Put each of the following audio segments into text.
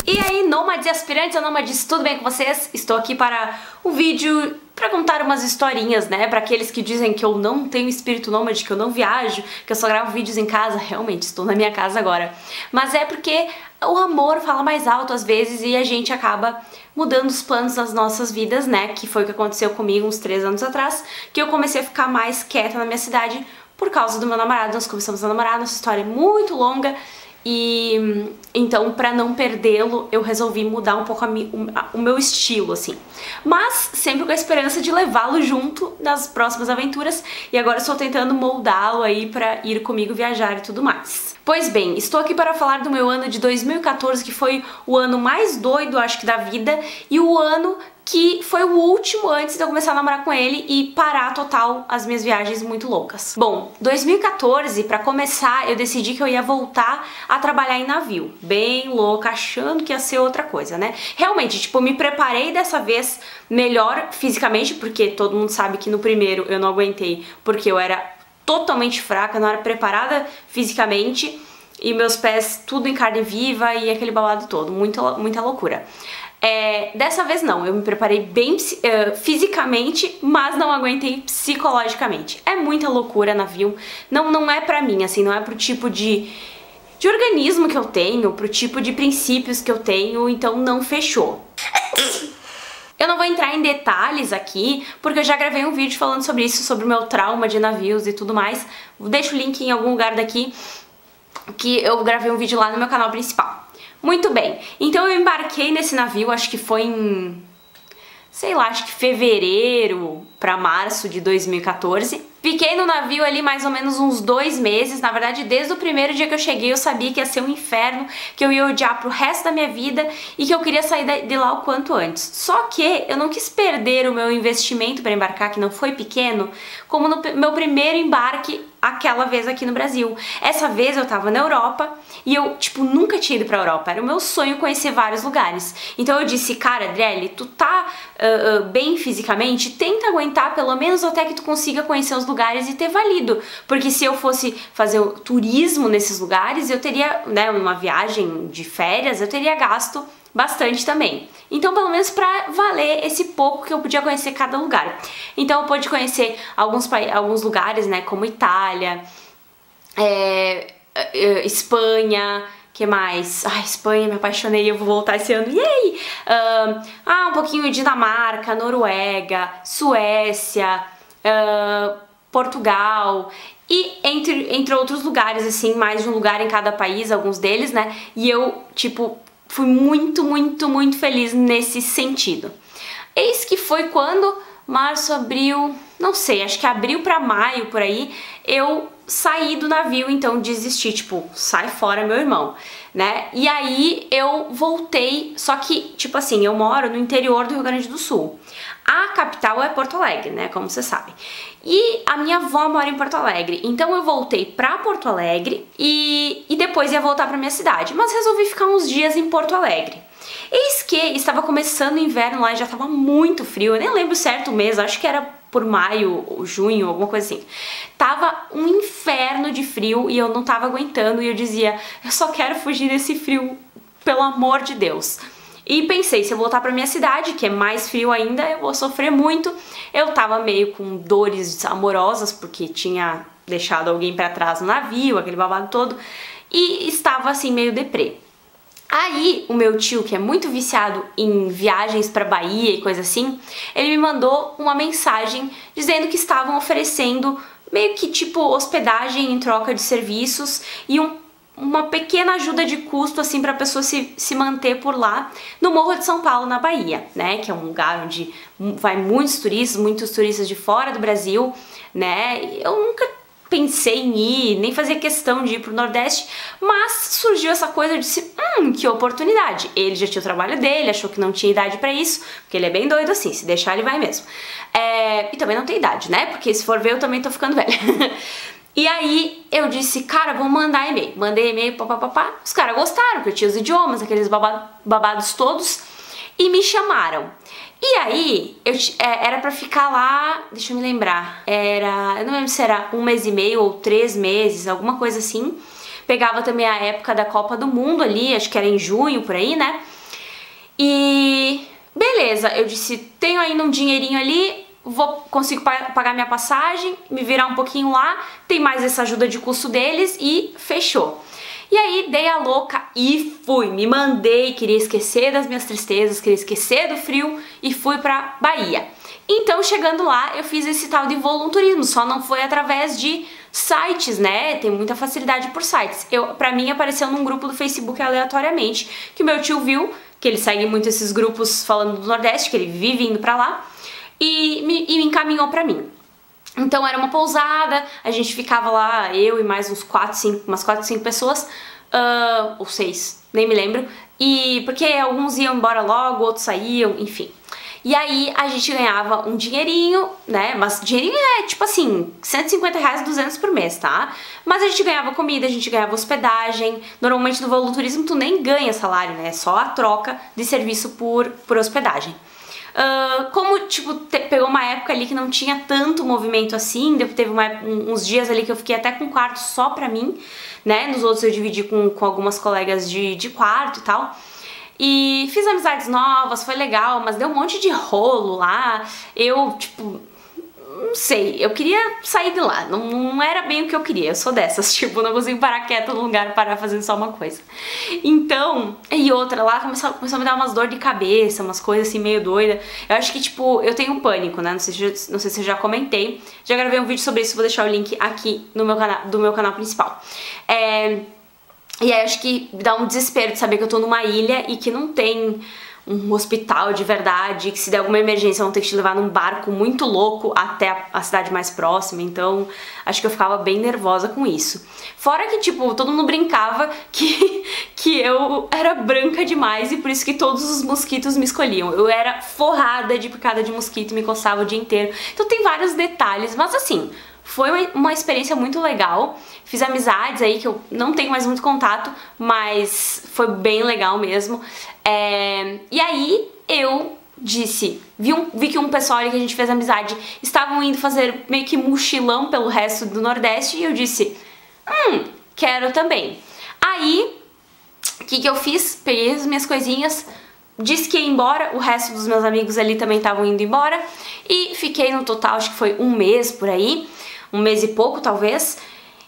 E aí, nômades e aspirantes ou nômades, tudo bem com vocês? Estou aqui para um vídeo para contar umas historinhas, né? Para aqueles que dizem que eu não tenho espírito nômade, que eu não viajo, que eu só gravo vídeos em casa. Realmente, estou na minha casa agora. Mas é porque o amor fala mais alto às vezes e a gente acaba mudando os planos das nossas vidas, né? Que foi o que aconteceu comigo uns 3 anos atrás, que eu comecei a ficar mais quieta na minha cidade por causa do meu namorado. Nós começamos a namorar, nossa história é muito longa. E então, pra não perdê-lo, eu resolvi mudar um pouco o meu estilo, assim. Mas sempre com a esperança de levá-lo junto nas próximas aventuras. E agora estou tentando moldá-lo aí pra ir comigo viajar e tudo mais. Pois bem, estou aqui para falar do meu ano de 2014, que foi o ano mais doido, acho que, da vida. E o ano que foi o último antes de eu começar a namorar com ele e parar total as minhas viagens muito loucas. Bom, 2014, pra começar, eu decidi que eu ia voltar a trabalhar em navio. Bem louca, achando que ia ser outra coisa, né? Realmente, tipo, eu me preparei dessa vez melhor fisicamente, porque todo mundo sabe que no primeiro eu não aguentei, porque eu era totalmente fraca, não era preparada fisicamente, e meus pés tudo em carne viva e aquele babado todo, muita loucura. Dessa vez não, eu me preparei bem fisicamente, mas não aguentei psicologicamente. É muita loucura navio, não é pra mim, assim, não é pro tipo de organismo que eu tenho, pro tipo de princípios que eu tenho, então não fechou. Eu não vou entrar em detalhes aqui, porque eu já gravei um vídeo falando sobre isso, sobre o meu trauma de navios e tudo mais. Deixo o link em algum lugar daqui, que eu gravei um vídeo lá no meu canal principal. Muito bem, então eu embarquei nesse navio, acho que foi em, sei lá, acho que fevereiro pra março de 2014. Fiquei no navio ali mais ou menos uns 2 meses, na verdade desde o primeiro dia que eu cheguei eu sabia que ia ser um inferno, que eu ia odiar pro resto da minha vida e que eu queria sair de lá o quanto antes. Só que eu não quis perder o meu investimento para embarcar, que não foi pequeno, como no meu primeiro embarque aquela vez aqui no Brasil. Essa vez eu tava na Europa e eu, tipo, nunca tinha ido pra Europa, era o meu sonho conhecer vários lugares. Então eu disse, cara, Adriele, tu tá bem fisicamente, tenta aguentar pelo menos até que tu consiga conhecer os lugares e ter valido, porque se eu fosse fazer o turismo nesses lugares, eu teria, né, uma viagem de férias, eu teria gasto bastante também. Então, pelo menos pra valer esse pouco que eu podia conhecer cada lugar. Então, eu pude conhecer alguns lugares, né, como Itália, Espanha, que mais? Ah, Espanha, me apaixonei, eu vou voltar esse ano, yay! Um pouquinho de Dinamarca, Noruega, Suécia, Portugal e entre outros lugares, assim, mais de um lugar em cada país, alguns deles, né? E eu, tipo, fui muito, muito, muito feliz nesse sentido. Eis que foi quando, março, abril, não sei, acho que abril pra maio, por aí, eu saí do navio, então desisti, tipo, sai fora, meu irmão, né? E aí eu voltei, só que, tipo assim, eu moro no interior do Rio Grande do Sul. A capital é Porto Alegre, né, como você sabe. E a minha avó mora em Porto Alegre, então eu voltei pra Porto Alegre e depois ia voltar pra minha cidade, mas resolvi ficar uns dias em Porto Alegre. Eis que estava começando o inverno lá e já tava muito frio, eu nem lembro certo o mês, acho que era por maio ou junho, alguma coisa assim. Tava um inferno de frio e eu não tava aguentando e eu dizia, eu só quero fugir desse frio, pelo amor de Deus. E pensei, se eu voltar pra minha cidade, que é mais frio ainda, eu vou sofrer muito. Eu tava meio com dores amorosas, porque tinha deixado alguém pra trás no navio, aquele babado todo, e estava assim meio deprê. Aí, o meu tio, que é muito viciado em viagens pra Bahia e coisa assim, ele me mandou uma mensagem dizendo que estavam oferecendo meio que tipo hospedagem em troca de serviços e uma pequena ajuda de custo, assim, pra pessoa se manter por lá, no Morro de São Paulo, na Bahia, né, que é um lugar onde vai muitos turistas de fora do Brasil, né, eu nunca pensei em ir, nem fazia questão de ir pro Nordeste, mas surgiu essa coisa, eu disse, que oportunidade. Ele já tinha o trabalho dele, achou que não tinha idade pra isso, porque ele é bem doido assim, se deixar ele vai mesmo. E também não tem idade, né, porque se for ver eu também tô ficando velha. E aí eu disse, cara, vou mandar e-mail. Mandei e-mail, papapá. Os caras gostaram, porque eu tinha os idiomas, aqueles babados todos, e me chamaram. E aí, era pra ficar lá, deixa eu me lembrar, eu não lembro se era 1 mês e meio ou 3 meses, alguma coisa assim, Pegava também a época da Copa do Mundo ali, acho que era em junho, por aí, né? E beleza, eu disse, tenho ainda um dinheirinho ali, consigo pagar minha passagem, me virar um pouquinho lá, tem mais essa ajuda de custo deles e fechou. E aí dei a louca e fui, me mandei, queria esquecer das minhas tristezas, queria esquecer do frio e fui pra Bahia. Então, chegando lá, eu fiz esse tal de voluntarismo, só não foi através de sites, né? Tem muita facilidade por sites. Pra mim, apareceu num grupo do Facebook aleatoriamente, que o meu tio viu, que ele segue muito esses grupos falando do Nordeste, que ele vive indo pra lá, e me encaminhou pra mim. Então era uma pousada, a gente ficava lá, eu e mais umas 4, 5 pessoas, ou 6, nem me lembro, e porque alguns iam embora logo, outros saíam, enfim. E aí a gente ganhava um dinheirinho, né, mas dinheirinho é tipo assim, R$150, 200 por mês, tá? Mas a gente ganhava comida, a gente ganhava hospedagem, normalmente no voluntarismo tu nem ganha salário, né, é só a troca de serviço por hospedagem. Como, tipo, pegou uma época ali que não tinha tanto movimento assim, teve uns dias ali que eu fiquei até com um quarto só pra mim, né, nos outros eu dividi com algumas colegas de quarto e tal, e fiz amizades novas, foi legal, mas deu um monte de rolo lá, eu, tipo, não sei, eu queria sair de lá, não era bem o que eu queria, eu sou dessas, tipo, não consigo parar quieta no lugar, parar fazendo só uma coisa. Então, e outra, lá começou a me dar umas dor de cabeça, umas coisas assim meio doida. Eu acho que, tipo, eu tenho pânico, né, não sei se eu já comentei, já gravei um vídeo sobre isso, vou deixar o link aqui no meu canal, do meu canal principal. E aí acho que dá um desespero de saber que eu tô numa ilha e que não tem um hospital de verdade, que se der alguma emergência vão ter que te levar num barco muito louco até a cidade mais próxima, então acho que eu ficava bem nervosa com isso. Fora que, tipo, todo mundo brincava que eu era branca demais e por isso que todos os mosquitos me escolhiam. Eu era forrada de picada de mosquito e me coçava o dia inteiro. Então tem vários detalhes, mas assim, foi uma experiência muito legal, fiz amizades aí que eu não tenho mais muito contato, mas foi bem legal mesmo. E aí eu disse, vi que um pessoal ali que a gente fez amizade estavam indo fazer meio que mochilão pelo resto do Nordeste e eu disse, quero também. Aí, o que eu fiz? Peguei as minhas coisinhas, disse que ia embora, o resto dos meus amigos ali também estavam indo embora e fiquei no total, acho que foi um mês por aí, um mês e pouco talvez,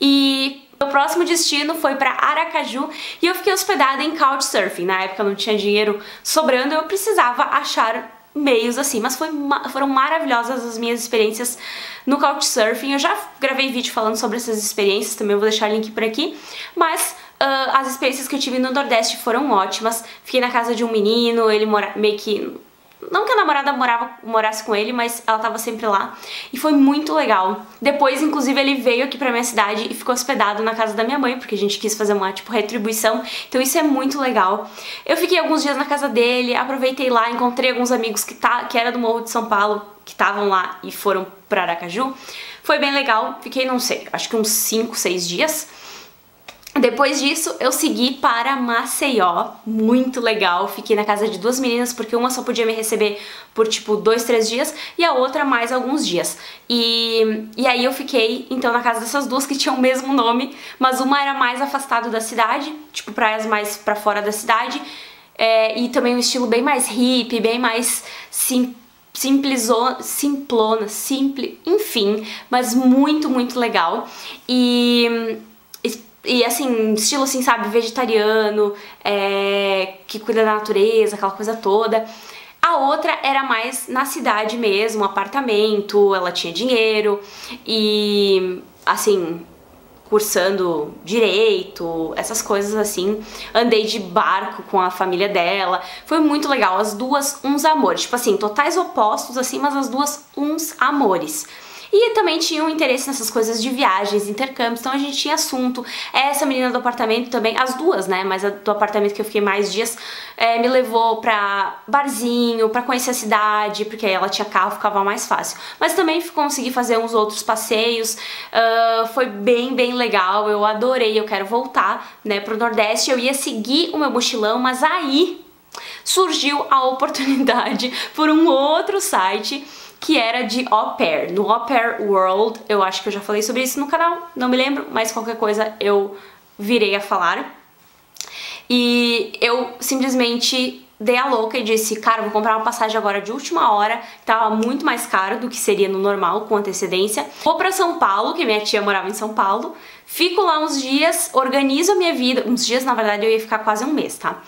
e o próximo destino foi pra Aracaju e eu fiquei hospedada em Couchsurfing. Na época eu não tinha dinheiro sobrando, eu precisava achar meios assim, mas foram maravilhosas as minhas experiências no Couchsurfing. Eu já gravei vídeo falando sobre essas experiências, também vou deixar o link por aqui, mas as experiências que eu tive no Nordeste foram ótimas. Fiquei na casa de um menino, ele meio que... Não que a namorada morasse com ele, mas ela tava sempre lá. E foi muito legal. Depois, inclusive, ele veio aqui pra minha cidade e ficou hospedado na casa da minha mãe, porque a gente quis fazer uma, tipo, retribuição. Então isso é muito legal. Eu fiquei alguns dias na casa dele, aproveitei lá, encontrei alguns amigos que era do Morro de São Paulo, que estavam lá e foram pra Aracaju. Foi bem legal. Fiquei, não sei, acho que uns 5, 6 dias. Depois disso, eu segui para Maceió, muito legal, fiquei na casa de 2 meninas, porque uma só podia me receber por tipo 2, 3 dias, e a outra mais alguns dias. E aí eu fiquei, então, na casa dessas duas que tinham o mesmo nome, mas uma era mais afastada da cidade, tipo praias mais pra fora da cidade, e também um estilo bem mais hippie, bem mais simplona, enfim, mas muito, muito legal. E assim, estilo assim, sabe, vegetariano, que cuida da natureza, aquela coisa toda. A outra era mais na cidade mesmo, um apartamento, ela tinha dinheiro e, assim, cursando direito, essas coisas assim. Andei de barco com a família dela, foi muito legal, as duas uns amores, tipo assim, totais opostos assim, mas as duas uns amores. E também tinha um interesse nessas coisas de viagens, intercâmbios, então a gente tinha assunto. Essa menina do apartamento também, as duas, né, mas a do apartamento que eu fiquei mais dias, me levou pra barzinho, pra conhecer a cidade, porque aí ela tinha carro, ficava mais fácil. Mas também consegui fazer uns outros passeios, foi bem, bem legal, eu adorei, eu quero voltar, né, pro Nordeste. Eu ia seguir o meu mochilão, mas aí surgiu a oportunidade por um outro site que era de au pair, no Au Pair World. Eu acho que eu já falei sobre isso no canal, não me lembro, mas qualquer coisa eu virei a falar. E eu simplesmente dei a louca e disse, cara, vou comprar uma passagem agora de última hora, que tava muito mais caro do que seria no normal, com antecedência. Vou pra São Paulo, que minha tia morava em São Paulo, fico lá uns dias, organizo a minha vida, uns dias, na verdade, eu ia ficar quase um mês, tá?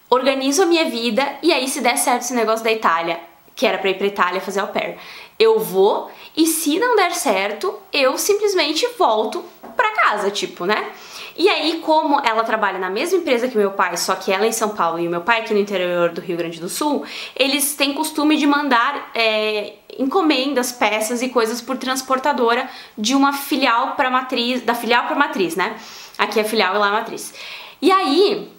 Organizo a minha vida, e aí se der certo esse negócio da Itália, que era pra ir pra Itália fazer au pair, eu vou, e se não der certo, eu simplesmente volto pra casa, tipo, né? E aí, como ela trabalha na mesma empresa que meu pai, só que ela é em São Paulo e o meu pai aqui no interior do Rio Grande do Sul, eles têm costume de mandar encomendas, peças e coisas por transportadora de uma filial para matriz, da filial para matriz, né? Aqui é filial e lá é matriz. E aí,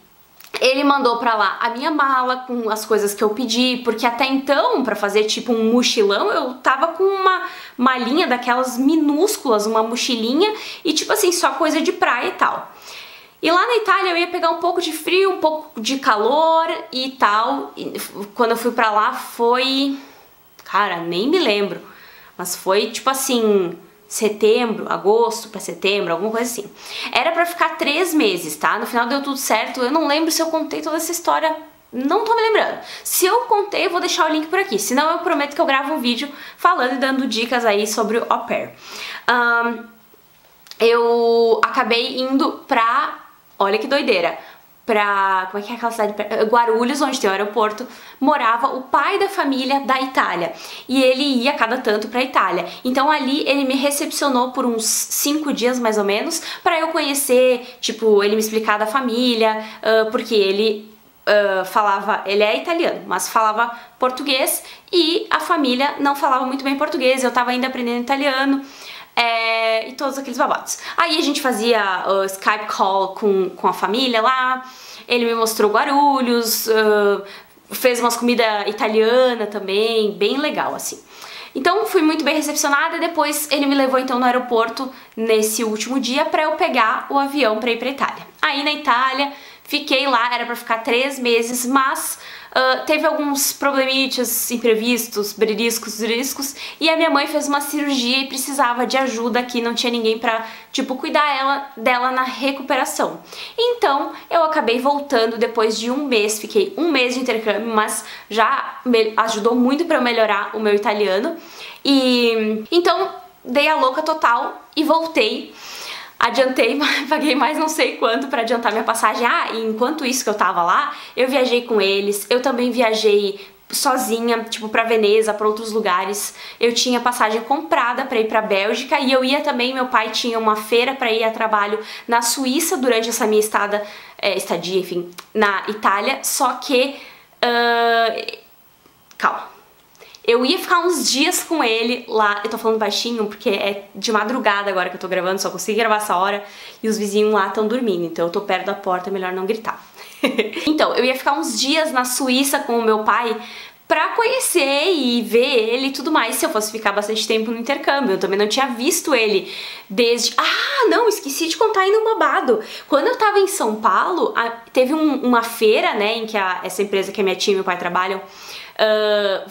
ele mandou pra lá a minha mala com as coisas que eu pedi, porque até então, pra fazer tipo um mochilão, eu tava com uma malinha daquelas minúsculas, uma mochilinha e tipo assim, só coisa de praia e tal. E lá na Itália eu ia pegar um pouco de frio, um pouco de calor e tal. E quando eu fui pra lá foi... Cara, nem me lembro, mas foi tipo assim... setembro, agosto pra setembro, alguma coisa assim. Era pra ficar 3 meses, tá? No final deu tudo certo. Eu não lembro se eu contei toda essa história, não tô me lembrando. Se eu contei, eu vou deixar o link por aqui. Senão eu prometo que eu gravo um vídeo falando e dando dicas aí sobre o au pair. Eu acabei indo pra... Olha que doideira. Pra... como é que é aquela cidade? Guarulhos, onde tem o aeroporto, morava o pai da família da Itália. E ele ia a cada tanto pra Itália. Então ali ele me recepcionou por uns 5 dias, mais ou menos, pra eu conhecer, tipo, ele me explicar da família, porque ele falava... Ele é italiano, mas falava português e a família não falava muito bem português. Eu tava ainda aprendendo italiano. E todos aqueles babados. Aí a gente fazia Skype call com a família lá, ele me mostrou Guarulhos, fez umas comidas italianas também, bem legal assim. Então fui muito bem recepcionada, depois ele me levou então no aeroporto nesse último dia pra eu pegar o avião pra ir pra Itália. Aí na Itália, fiquei lá, era pra ficar 3 meses, mas teve alguns problemitas imprevistos, beriscos, e a minha mãe fez uma cirurgia e precisava de ajuda aqui, não tinha ninguém pra, tipo, cuidar dela na recuperação. Então, eu acabei voltando depois de 1 mês, fiquei 1 mês de intercâmbio, mas já ajudou muito pra eu melhorar o meu italiano. E então, dei a louca total e voltei. Adiantei, paguei mais não sei quanto pra adiantar minha passagem. E enquanto isso que eu tava lá, eu viajei com eles, eu também viajei sozinha, tipo pra Veneza, pra outros lugares. Eu tinha passagem comprada pra ir pra Bélgica e eu ia também, meu pai tinha uma feira pra ir a trabalho na Suíça durante essa minha estadia, enfim, na Itália, só que... calma. Eu ia ficar uns dias com ele lá, eu tô falando baixinho porque é de madrugada agora que eu tô gravando, só consigo gravar essa hora e os vizinhos lá estão dormindo, então eu tô perto da porta, é melhor não gritar. Então, eu ia ficar uns dias na Suíça com o meu pai pra conhecer e ver ele e tudo mais, se eu fosse ficar bastante tempo no intercâmbio. Eu também não tinha visto ele desde... não, esqueci de contar ainda um babado. Quando eu tava em São Paulo, teve uma feira, né, em que essa empresa que a minha tia e meu pai trabalham,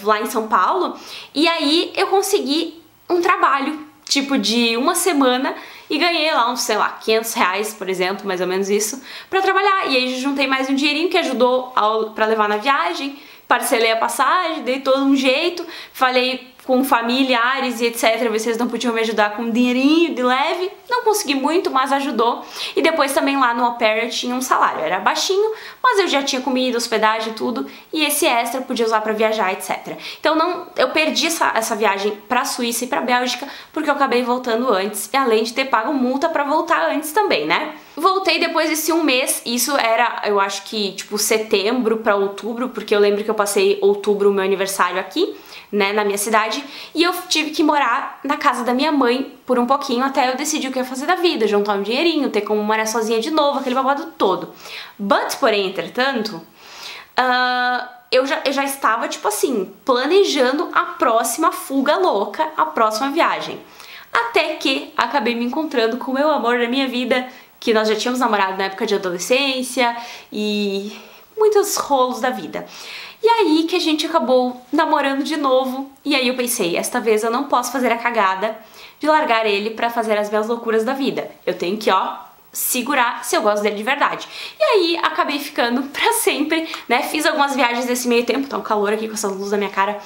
lá em São Paulo, e aí eu consegui um trabalho, tipo de 1 semana, e ganhei lá uns, sei lá, 500 reais, por exemplo, mais ou menos isso, pra trabalhar. E aí juntei mais um dinheirinho que ajudou pra levar na viagem, parcelei a passagem, dei todo um jeito, falei com familiares e etc, ver se eles não podiam me ajudar com um dinheirinho de leve. Não consegui muito, mas ajudou. E depois também lá no au pair eu tinha um salário, era baixinho, mas eu já tinha comida, hospedagem e tudo, e esse extra eu podia usar pra viajar, etc. Então eu perdi essa viagem pra Suíça e pra Bélgica, porque eu acabei voltando antes, e além de ter pago multa pra voltar antes também, né? Voltei depois desse 1 mês, isso era, eu acho que, tipo, setembro pra outubro, porque eu lembro que eu passei outubro, o meu aniversário aqui, né, na minha cidade, e eu tive que morar na casa da minha mãe por um pouquinho até eu decidir o que eu ia fazer da vida, juntar um dinheirinho, ter como morar sozinha de novo, aquele babado todo. Porém, entretanto, eu já estava, tipo assim, planejando a próxima fuga louca, a próxima viagem. Até que acabei me encontrando com o meu amor da minha vida, que nós já tínhamos namorado na época de adolescência e muitos rolos da vida. E aí que a gente acabou namorando de novo, e aí eu pensei, esta vez eu não posso fazer a cagada de largar ele pra fazer as minhas loucuras da vida. Eu tenho que, ó, segurar se eu gosto dele de verdade. E aí acabei ficando pra sempre, né? Fiz algumas viagens nesse meio tempo, tá um calor aqui com essa luz na minha cara.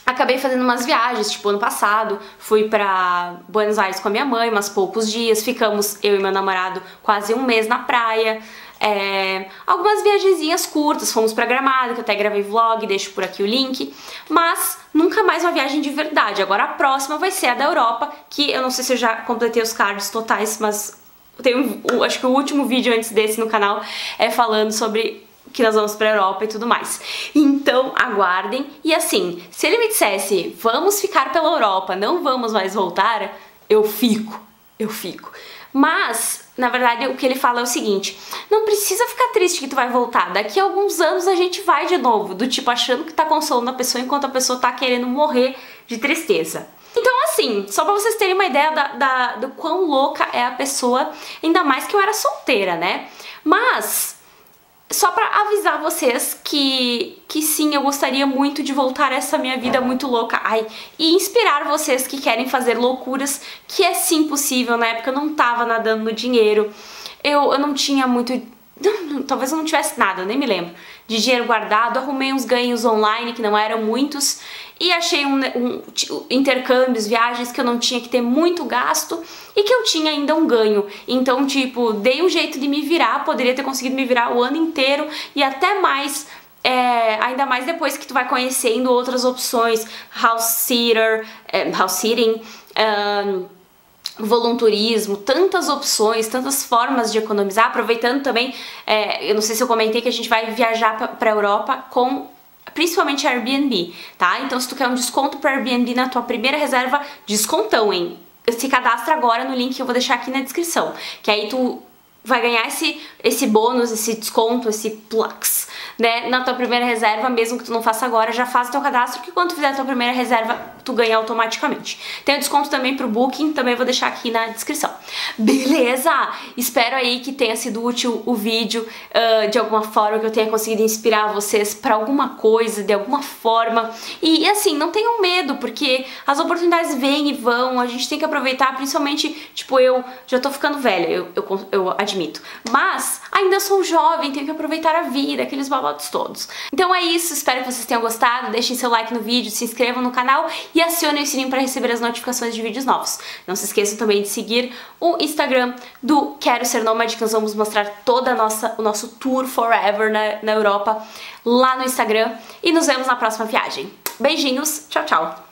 Acabei fazendo umas viagens, tipo ano passado, fui pra Buenos Aires com a minha mãe, mas poucos dias, ficamos eu e meu namorado quase um mês na praia. Algumas viagenzinhas curtas, fomos pra Gramado, que eu até gravei vlog, deixo por aqui o link, mas nunca mais uma viagem de verdade. Agora a próxima vai ser a da Europa, que eu não sei se eu já completei os cards totais, mas tem acho que o último vídeo antes desse no canal é falando sobre que nós vamos pra Europa e tudo mais. Então aguardem, e assim, se ele me dissesse vamos ficar pela Europa, não vamos mais voltar, eu fico. Mas, na verdade, o que ele fala é o seguinte: não precisa ficar triste que tu vai voltar, daqui a alguns anos a gente vai de novo, do tipo achando que tá consolando a pessoa enquanto a pessoa tá querendo morrer de tristeza. Então assim, só pra vocês terem uma ideia do quão louca é a pessoa, ainda mais que eu era solteira, né? Mas só pra avisar vocês que sim, eu gostaria muito de voltar a essa minha vida muito louca. E inspirar vocês que querem fazer loucuras, que é sim possível. Na época eu não tava nadando no dinheiro, eu não tinha muito... Talvez eu não tivesse nada, eu nem me lembro, de dinheiro guardado. Arrumei uns ganhos online, que não eram muitos, e achei intercâmbios, viagens que eu não tinha que ter muito gasto e que eu tinha ainda um ganho. Então, tipo, dei um jeito de me virar, poderia ter conseguido me virar o ano inteiro e até mais, ainda mais depois que tu vai conhecendo outras opções, house sitting, voluntarismo, tantas opções, tantas formas de economizar, aproveitando também, eu não sei se eu comentei que a gente vai viajar pra Europa com principalmente Airbnb, tá? Então se tu quer um desconto para Airbnb na tua primeira reserva, descontão, hein? Se cadastra agora no link que eu vou deixar aqui na descrição, que aí tu vai ganhar esse bônus, esse desconto, esse plus, né, na tua primeira reserva, mesmo que tu não faça agora, já faz o teu cadastro, que quando tu fizer a tua primeira reserva, tu ganha automaticamente. Tem o desconto também pro Booking, também vou deixar aqui na descrição. Beleza? Espero aí que tenha sido útil o vídeo, de alguma forma, que eu tenha conseguido inspirar vocês pra alguma coisa, de alguma forma. E assim, não tenham medo, porque as oportunidades vêm e vão, a gente tem que aproveitar, principalmente, tipo, eu já tô ficando velha, eu admito, mas ainda sou jovem, tenho que aproveitar a vida, aqueles babados todos. Então é isso, espero que vocês tenham gostado, deixem seu like no vídeo, se inscrevam no canal e acionem o sininho para receber as notificações de vídeos novos. Não se esqueçam também de seguir o Instagram do Quero Ser Nômade, que nós vamos mostrar toda o nosso tour forever na Europa lá no Instagram, e nos vemos na próxima viagem. Beijinhos, tchau, tchau!